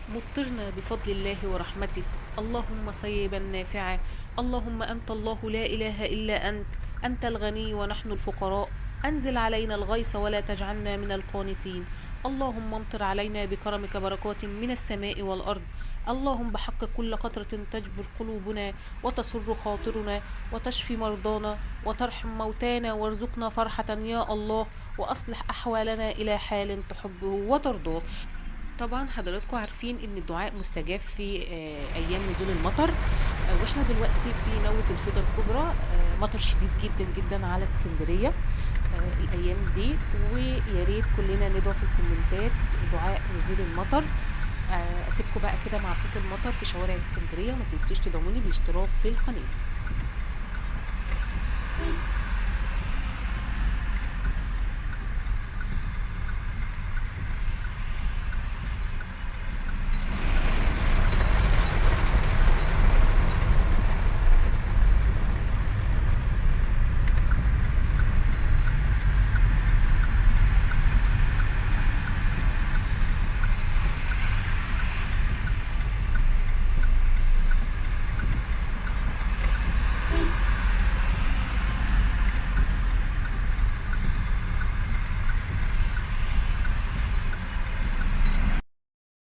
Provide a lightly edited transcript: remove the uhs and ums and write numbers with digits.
مطرنا بفضل الله ورحمته، اللهم صيبا نافعا. اللهم أنت الله لا إله إلا أنت، أنت الغني ونحن الفقراء. أنزل علينا الغيث ولا تجعلنا من القانطين. اللهم امطر علينا بكرمك بركات من السماء والأرض. اللهم بحق كل قطرة تجبر قلوبنا وتسر خاطرنا وتشفي مرضانا وترحم موتانا وارزقنا فرحة يا الله، وأصلح أحوالنا إلى حال تحبه وترضاه. طبعا حضراتكم عارفين ان الدعاء مستجاب في ايام نزول المطر. واحنا دلوقتي في نوة الفيضة الكبرى، مطر شديد جدا جدا على اسكندرية الايام دي. ويا ريت كلنا ندعو في الكومنتات دعاء نزول المطر. اسيبكم بقى كده مع صوت المطر في شوارع اسكندرية، وما تنسوش تدعموني بالاشتراك في القناة.